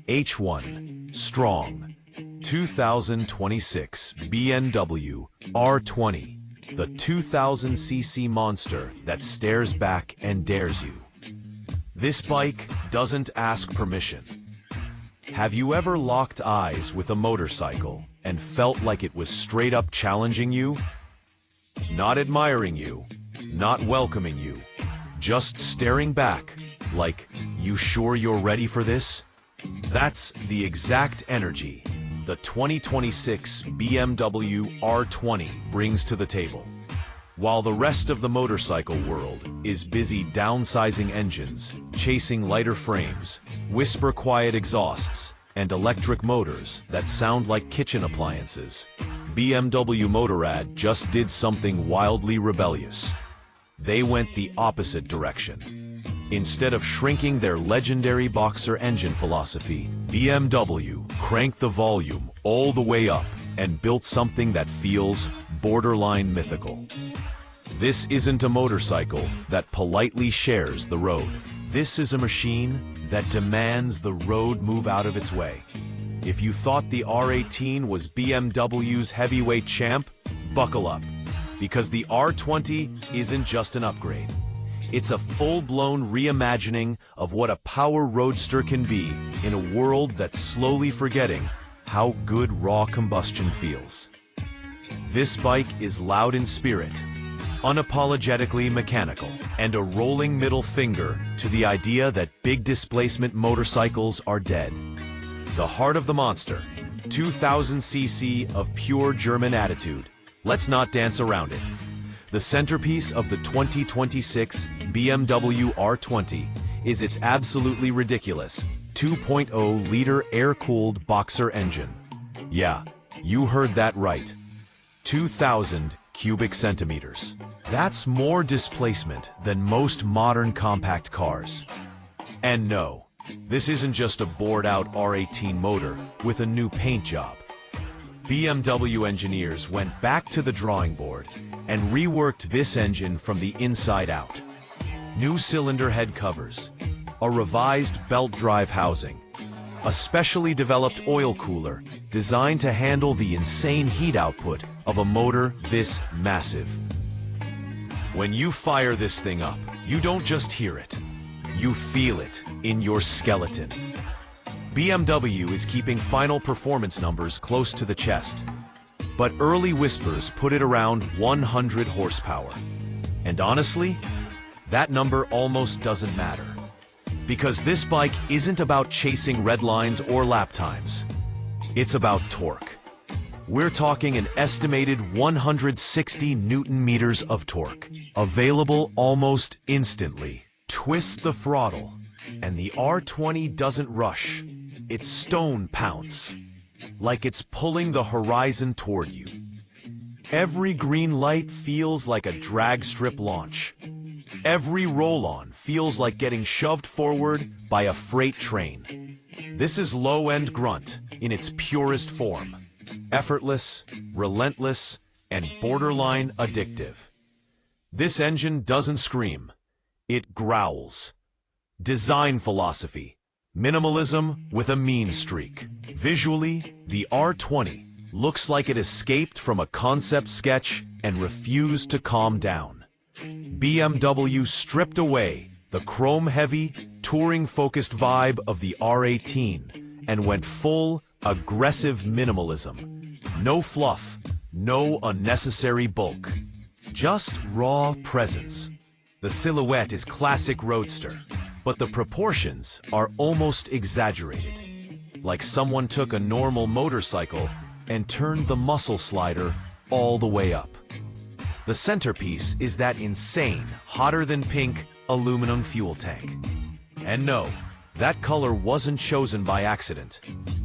H1 Strong 2026 BMW R20, the 2000cc monster that stares back and dares you. This bike doesn't ask permission. Have you ever locked eyes with a motorcycle and felt like it was straight up challenging you? Not admiring you, not welcoming you, just staring back like, you sure you're ready for this? That's the exact energy the 2026 BMW R20 brings to the table. While the rest of the motorcycle world is busy downsizing engines, chasing lighter frames, whisper-quiet exhausts, and electric motors that sound like kitchen appliances, BMW Motorrad just did something wildly rebellious. They went the opposite direction. Instead of shrinking their legendary boxer engine philosophy, BMW cranked the volume all the way up and built something that feels borderline mythical. This isn't a motorcycle that politely shares the road. This is a machine that demands the road move out of its way. If you thought the R18 was BMW's heavyweight champ, buckle up, because the R20 isn't just an upgrade. It's a full-blown reimagining of what a power roadster can be in a world that's slowly forgetting how good raw combustion feels. This bike is loud in spirit, unapologetically mechanical, and a rolling middle finger to the idea that big displacement motorcycles are dead. The heart of the monster, 2000cc of pure German attitude. Let's not dance around it. The centerpiece of the 2026 BMW R20 is its absolutely ridiculous 2.0-liter air-cooled boxer engine. Yeah, you heard that right. 2,000 cubic centimeters. That's more displacement than most modern compact cars. And no, this isn't just a bored-out R18 motor with a new paint job. BMW engineers went back to the drawing board and reworked this engine from the inside out. New cylinder head covers, a revised belt drive housing, a specially developed oil cooler designed to handle the insane heat output of a motor this massive. When you fire this thing up, you don't just hear it, you feel it in your skeleton. BMW is keeping final performance numbers close to the chest, but early whispers put it around 100 horsepower. And honestly, that number almost doesn't matter. Because this bike isn't about chasing red lines or lap times. It's about torque. We're talking an estimated 160 Newton meters of torque, available almost instantly. Twist the throttle, and the R20 doesn't rush. It stone pounce, like it's pulling the horizon toward you. Every green light feels like a drag strip launch. Every roll-on feels like getting shoved forward by a freight train. This is low-end grunt in its purest form. Effortless, relentless, and borderline addictive. This engine doesn't scream. It growls. Design philosophy. Minimalism with a mean streak. Visually, the R20 looks like it escaped from a concept sketch and refused to calm down. BMW stripped away the chrome-heavy, touring-focused vibe of the R18 and went full, aggressive minimalism. No fluff, no unnecessary bulk. Just raw presence. The silhouette is classic roadster, but the proportions are almost exaggerated. Like someone took a normal motorcycle and turned the muscle slider all the way up. The centerpiece is that insane, hotter-than-pink aluminum fuel tank. And no, that color wasn't chosen by accident.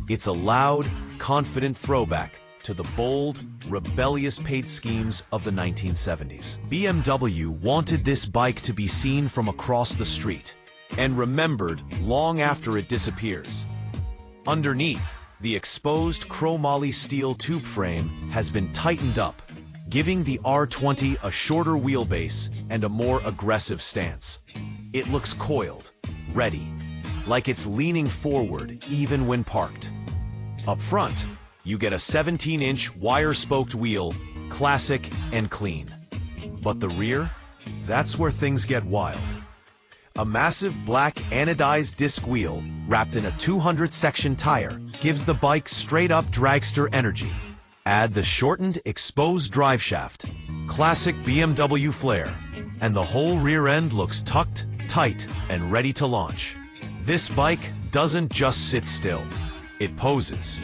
It's a loud, confident throwback to the bold, rebellious paint schemes of the 1970s. BMW wanted this bike to be seen from across the street and remembered long after it disappears. Underneath, the exposed chromoly steel tube frame has been tightened up, giving the R20 a shorter wheelbase and a more aggressive stance. It looks coiled, ready, like it's leaning forward even when parked. Up front, you get a 17-inch wire-spoked wheel, classic and clean. But the rear? That's where things get wild. A massive black anodized disc wheel wrapped in a 200-section tire gives the bike straight-up dragster energy. Add the shortened exposed driveshaft, classic BMW flair, and the whole rear end looks tucked, tight, and ready to launch. This bike doesn't just sit still, it poses.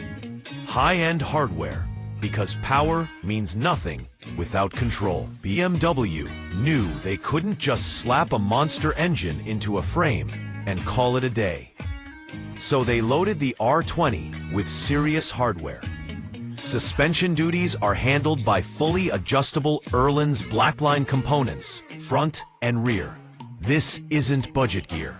High-end hardware, because power means nothing without control. BMW knew they couldn't just slap a monster engine into a frame and call it a day. So they loaded the R20 with serious hardware. Suspension duties are handled by fully adjustable Erlens blackline components, front and rear. This isn't budget gear.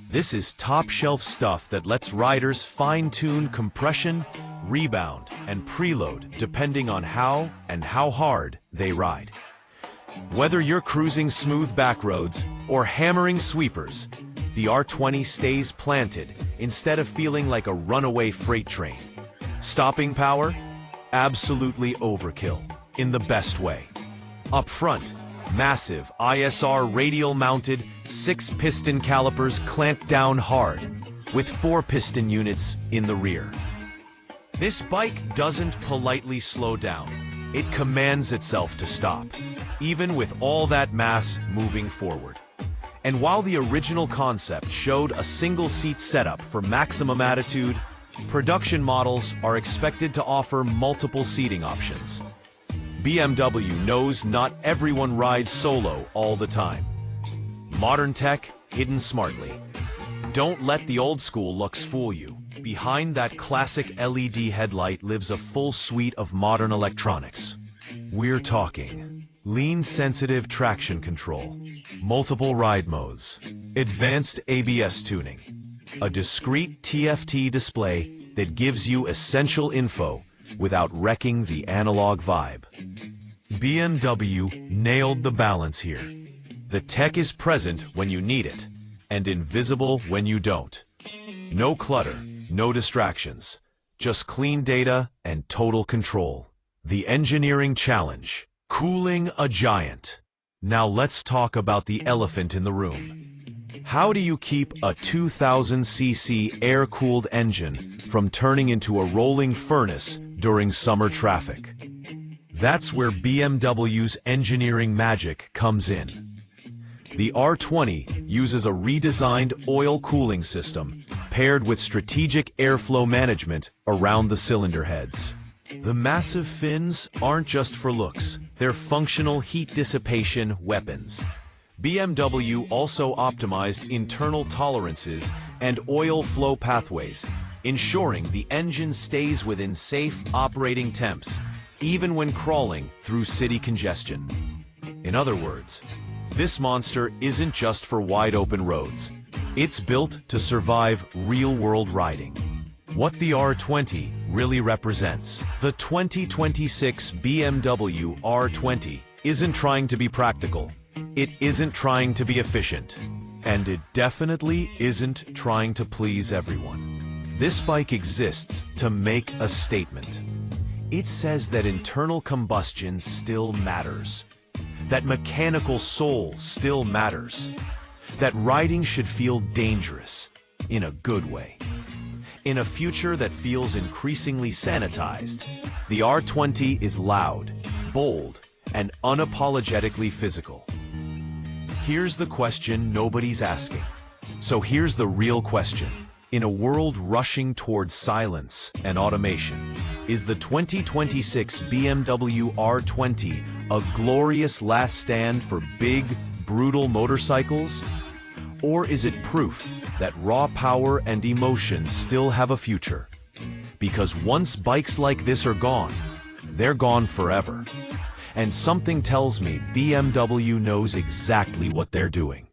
This is top-shelf stuff that lets riders fine-tune compression, rebound, and preload depending on how and how hard they ride. Whether you're cruising smooth back roads or hammering sweepers, the R20 stays planted instead of feeling like a runaway freight train. Stopping power? Absolutely overkill, in the best way. Up front, massive ISR radial-mounted 6-piston calipers clamped down hard, with 4-piston units in the rear. This bike doesn't politely slow down. It commands itself to stop, even with all that mass moving forward. And while the original concept showed a single-seat setup for maximum attitude, production models are expected to offer multiple seating options. BMW knows not everyone rides solo all the time. Modern tech hidden smartly. Don't let the old-school looks fool you. Behind that classic LED headlight lives a full suite of modern electronics. We're talking lean-sensitive traction control, multiple ride modes, advanced ABS tuning, a discrete TFT display that gives you essential info without wrecking the analog vibe. BMW nailed the balance here. The tech is present when you need it, and invisible when you don't. No clutter, no distractions, just clean data and total control. The engineering challenge, cooling a giant. Now let's talk about the elephant in the room. How do you keep a 2000cc air-cooled engine from turning into a rolling furnace during summer traffic? That's where BMW's engineering magic comes in. The R20 uses a redesigned oil cooling system paired with strategic airflow management around the cylinder heads. The massive fins aren't just for looks, they're functional heat dissipation weapons. BMW also optimized internal tolerances and oil flow pathways, ensuring the engine stays within safe operating temps, even when crawling through city congestion. In other words, this monster isn't just for wide-open roads. It's built to survive real-world riding. What the R20 really represents. The 2026 BMW R20 isn't trying to be practical. It isn't trying to be efficient. And it definitely isn't trying to please everyone. This bike exists to make a statement. It says that internal combustion still matters. That mechanical soul still matters. That riding should feel dangerous, in a good way. In a future that feels increasingly sanitized, the R20 is loud, bold, and unapologetically physical. Here's the question nobody's asking. So here's the real question. In a world rushing towards silence and automation, is the 2026 BMW R20 a glorious last stand for big, brutal motorcycles? Or is it proof that raw power and emotion still have a future? Because once bikes like this are gone, they're gone forever. And something tells me BMW knows exactly what they're doing.